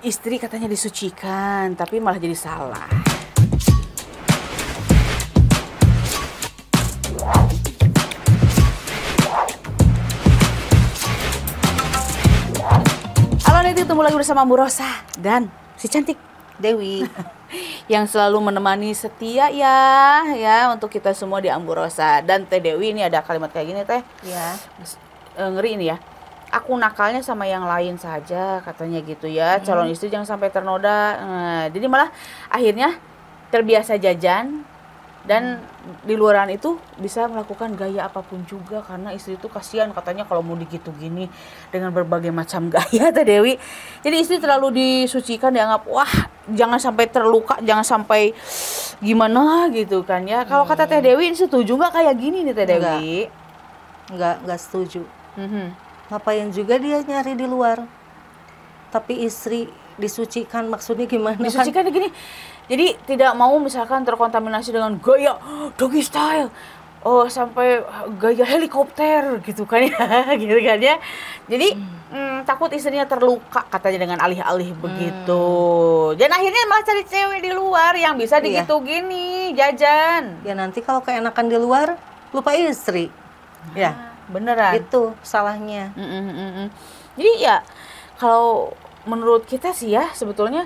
istri katanya disucikan, tapi malah jadi salah. Halo Niti, ketemu lagi bersama Bu Rosa dan si cantik Dewi yang selalu menemani setia ya untuk kita semua di Amburosa. Dan Teh Dewi ini ada kalimat kayak gini Teh. Ya. Ngeri ini ya. Aku nakalnya sama yang lain saja katanya gitu ya. Calon istri jangan sampai ternoda. Jadi malah akhirnya terbiasa jajan dan di luaran itu bisa melakukan gaya apapun juga karena istri itu kasihan katanya kalau mau digitu gini dengan berbagai macam gaya Teh Dewi. Jadi istri terlalu disucikan, dianggap wah jangan sampai terluka, jangan sampai gimana gitu kan ya. Kalau kata Teh Dewi setuju nggak kayak gini nih Teh Dewi? Enggak setuju. Ngapain juga dia nyari di luar? Tapi istri disucikan maksudnya gimana? Disucikan gini. Jadi tidak mau misalkan terkontaminasi dengan gaya doggy style. Oh, sampai gaya helikopter gitu kan ya. Gitu kan ya. Jadi takut istrinya terluka katanya dengan alih-alih begitu. Dan akhirnya malah cari cewek di luar yang bisa digitu gini, jajan. Ya nanti kalau keenakan di luar lupa istri. Ya, beneran. Itu salahnya. Jadi ya kalau menurut kita sih ya sebetulnya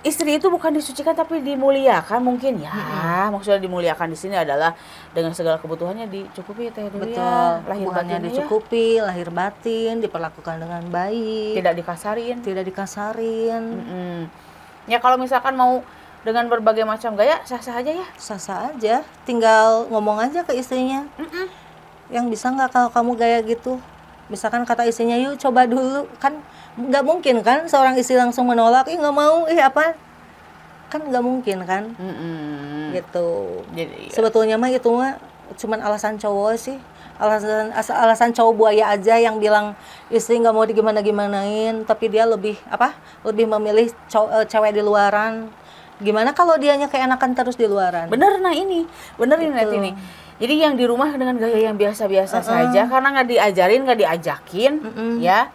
istri itu bukan disucikan tapi dimuliakan mungkin ya. Maksudnya dimuliakan di sini adalah dengan segala kebutuhannya dicukupi ya Teh Dewi. Betul. Lahir Kebutuhannya batinnya dicukupi, lahir batin diperlakukan dengan baik. tidak dikasarin. Tidak dikasarin. Ya kalau misalkan mau dengan berbagai macam gaya sah-sah aja ya. Sah-sah aja. Tinggal ngomong aja ke istrinya. Yang bisa nggak kalau kamu gaya gitu? Misalkan kata istrinya, yuk coba dulu. Kan nggak mungkin kan seorang istri langsung menolak, nggak mau, apa? Kan nggak mungkin kan? Gitu. Jadi, sebetulnya mah itu mah cuman alasan cowok sih. Alasan cowok buaya aja yang bilang istri nggak mau digimana-gimanain, tapi dia lebih memilih cewek di luaran. Gimana kalau dianya keenakan terus di luaran? Bener ini Gitu. ini. Jadi yang di rumah dengan gaya yang biasa-biasa saja karena nggak diajarin, nggak diajakin, ya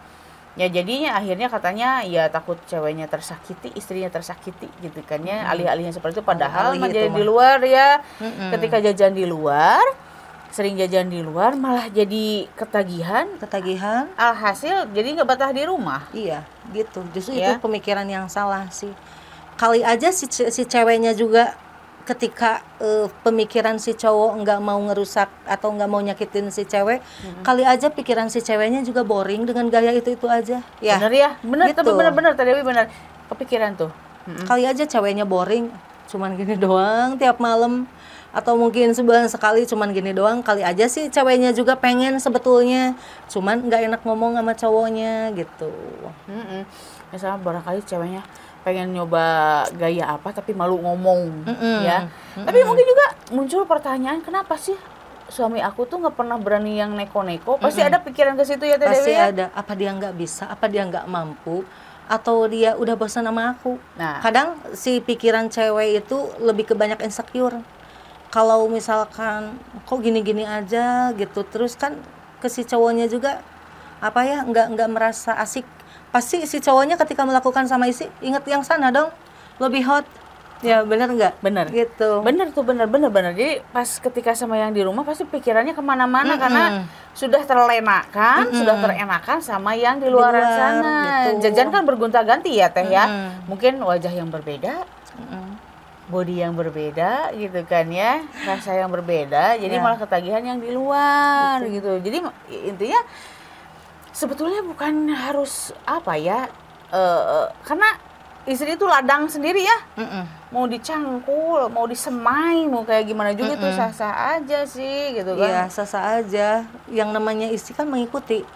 jadinya akhirnya katanya ya takut ceweknya tersakiti, istrinya tersakiti gitu kan ya, alih-alihnya seperti itu. Padahal jadi di luar ya, ketika jajan di luar, sering jajan di luar malah jadi ketagihan. Alhasil jadi nggak betah di rumah. Iya, gitu. Justru itu pemikiran yang salah sih. Kali aja si ceweknya juga ketika pemikiran si cowok nggak mau ngerusak atau nggak mau nyakitin si cewek, kali aja pikiran si ceweknya juga boring dengan gaya itu aja. Ya. Bener Gitu. tapi bener Teh Dewi bener kepikiran tuh. Kali aja ceweknya boring, cuman gini doang tiap malam, atau mungkin sebulan sekali cuman gini doang. Kali aja sih ceweknya juga pengen sebetulnya, cuman nggak enak ngomong sama cowoknya gitu. Misalnya barangkali ceweknya pengen nyoba gaya apa tapi malu ngomong ya. Tapi mungkin juga muncul pertanyaan, kenapa sih suami aku tuh nggak pernah berani yang neko-neko? Pasti ada pikiran ke situ ya Teh Dewi. Pasti ada. Apa dia nggak bisa? Apa dia nggak mampu? Atau dia udah bosan sama aku? Nah, kadang si pikiran cewek itu lebih ke banyak insecure. Kalau misalkan kok gini-gini aja gitu, terus kan ke si cowoknya juga nggak merasa asik. Pasti si cowoknya ketika melakukan sama istri inget yang sana dong, lebih hot. Ya benar nggak? Bener Gitu. Bener tuh, bener. Jadi pas ketika sama yang di rumah pasti pikirannya kemana-mana karena sudah terenakan sama yang di luar sana. Gitu. Jajan kan bergonta-ganti ya Teh ya. Mungkin wajah yang berbeda, body yang berbeda gitu kan ya, rasa yang berbeda. Jadi malah ketagihan yang di luar gitu. Jadi intinya sebetulnya bukan harus karena istri itu ladang sendiri ya. Mau dicangkul, mau disemai, mau kayak gimana juga tuh sah-sah aja sih gitu kan. Iya, sah-sah aja. Yang namanya istri kan mengikuti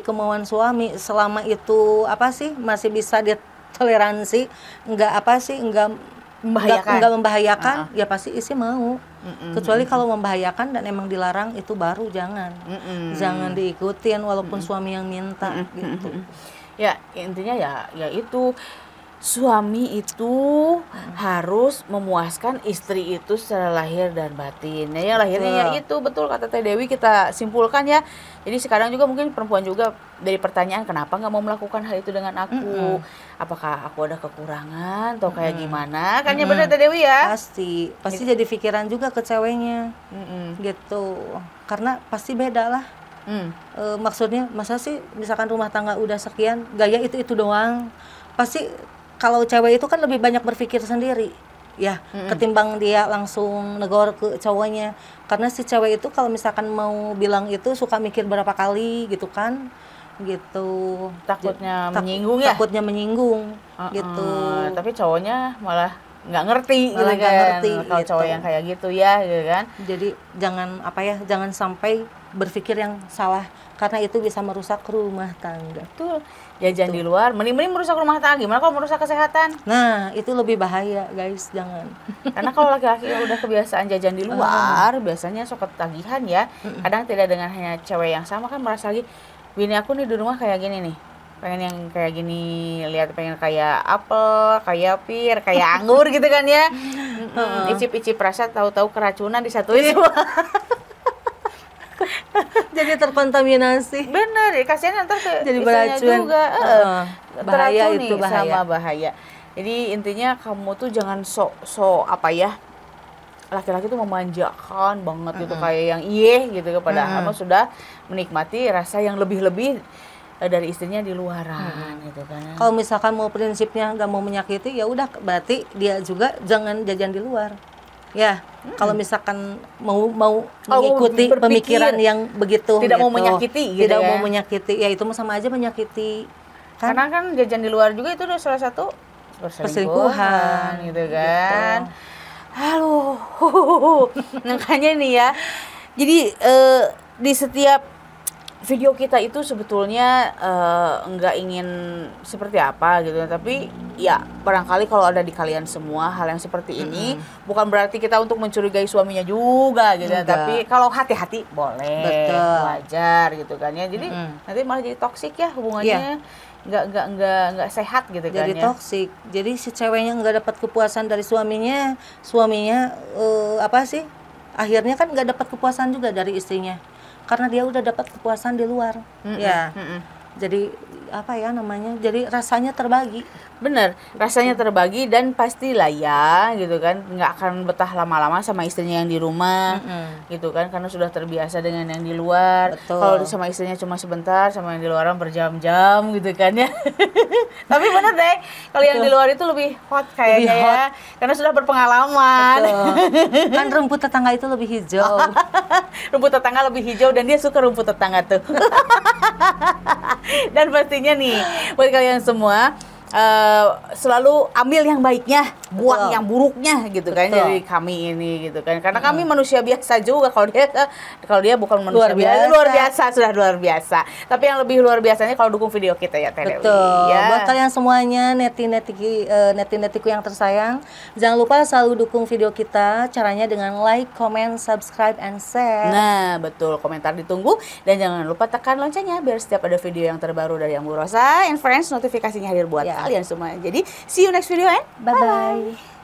kemauan suami selama itu masih bisa ditoleransi, enggak membahayakan, ya pasti istri mau. Kecuali kalau membahayakan dan emang dilarang, itu baru jangan diikutin walaupun suami yang minta gitu. Ya intinya ya itu suami itu harus memuaskan istri itu secara lahir dan batin. Nah, yang lahirnya ya itu betul kata Teh Dewi, kita simpulkan ya. Jadi sekarang juga mungkin perempuan juga dari pertanyaan kenapa nggak mau melakukan hal itu dengan aku? Apakah aku ada kekurangan atau kayak gimana? Kan ya benar Teh Dewi ya. Pasti jadi pikiran juga ke ceweknya. Gitu. Karena pasti beda lah. Maksudnya masa sih misalkan rumah tangga udah sekian, gaya itu doang. Pasti kalau cewek itu kan lebih banyak berpikir sendiri ya, ketimbang dia langsung negor ke cowoknya. Karena si cewek itu kalau misalkan mau bilang itu suka mikir berapa kali gitu kan, gitu. Takutnya menyinggung ya. Takutnya menyinggung gitu. Tapi cowoknya malah nggak ngerti Malah gitu nggak kan. ngerti, Kalau gitu. cowok yang kayak gitu ya gitu kan. Jadi jangan sampai berpikir yang salah, karena itu bisa merusak rumah tangga. Tuh jajan di luar, mending merusak rumah tangga. Gimana kalau merusak kesehatan? Nah, itu lebih bahaya, guys, jangan. Karena kalau laki-laki yang udah kebiasaan jajan di luar, biasanya suka ketagihan ya. Kadang tidak dengan hanya cewek yang sama kan merasa lagi, bini aku nih di rumah kayak gini nih. Pengen yang kayak gini, lihat pengen kayak apel, kayak pir, kayak anggur gitu kan ya. Icip-icip rasa tahu-tahu keracunan disatuin semua. Jadi terkontaminasi. Bener, kasihan ntar ke Jadi istrinya beracun. juga. Bahaya Teracuni itu, bahaya. sama bahaya. Jadi intinya kamu tuh jangan sok apa ya, laki-laki tuh memanjakan banget gitu kayak yang gitu kepada kamu sudah menikmati rasa yang lebih-lebih dari istrinya di luaran gitu kan. Kalau misalkan mau prinsipnya nggak mau menyakiti, ya udah berarti dia juga jangan jajan di luar. Ya, kalau misalkan mau mengikuti berpikir, pemikiran yang begitu, tidak mau gitu, menyakiti gitu tidak ya. mau menyakiti, ya itu mah sama aja menyakiti. Kan? Karena kan jajan di luar juga itu udah salah satu perselingkuhan gitu kan. Halo. Makanya nih ya. Jadi di setiap video kita itu sebetulnya nggak ingin seperti apa gitu, tapi ya barangkali kalau ada di kalian semua hal yang seperti ini, bukan berarti kita untuk mencurigai suaminya juga gitu, tapi kalau hati-hati boleh, Betul. wajar gitu kan ya. Jadi nanti malah jadi toksik ya hubungannya, nggak sehat gitu kan Jadi ya. toksik. Jadi si ceweknya nggak dapat kepuasan dari suaminya akhirnya kan nggak dapat kepuasan juga dari istrinya, karena dia udah dapat kepuasan di luar. Jadi jadi rasanya terbagi. Bener, rasanya terbagi dan pastilah ya gitu kan, nggak akan betah lama-lama sama istrinya yang di rumah gitu kan, karena sudah terbiasa dengan yang di luar. Betul. Kalau sama istrinya cuma sebentar, sama yang di luaran berjam-jam gitu kan ya. Tapi bener deh, kalau yang di luar itu lebih hot kayaknya Lebih hot. ya, karena sudah berpengalaman. Kan rumput tetangga itu lebih hijau. Rumput tetangga lebih hijau dan dia suka rumput tetangga tuh. Dan pastinya nih buat kalian semua, selalu ambil yang baiknya, buang yang buruknya gitu kan dari kami ini gitu kan, karena kami manusia biasa juga. Kalau dia bukan manusia luar biasa, sudah luar biasa, tapi yang lebih luar biasanya kalau dukung video kita ya Teh Dewi. Betul. Ya. Buat kalian semuanya, neti-netiku yang tersayang, jangan lupa selalu dukung video kita. Caranya dengan like, comment, subscribe, and share. Nah betul, komentar ditunggu dan jangan lupa tekan loncengnya biar setiap ada video yang terbaru dari Yang Bu Rosa and Friends notifikasinya hadir buat kalian semua. Jadi see you next video and Bye-bye.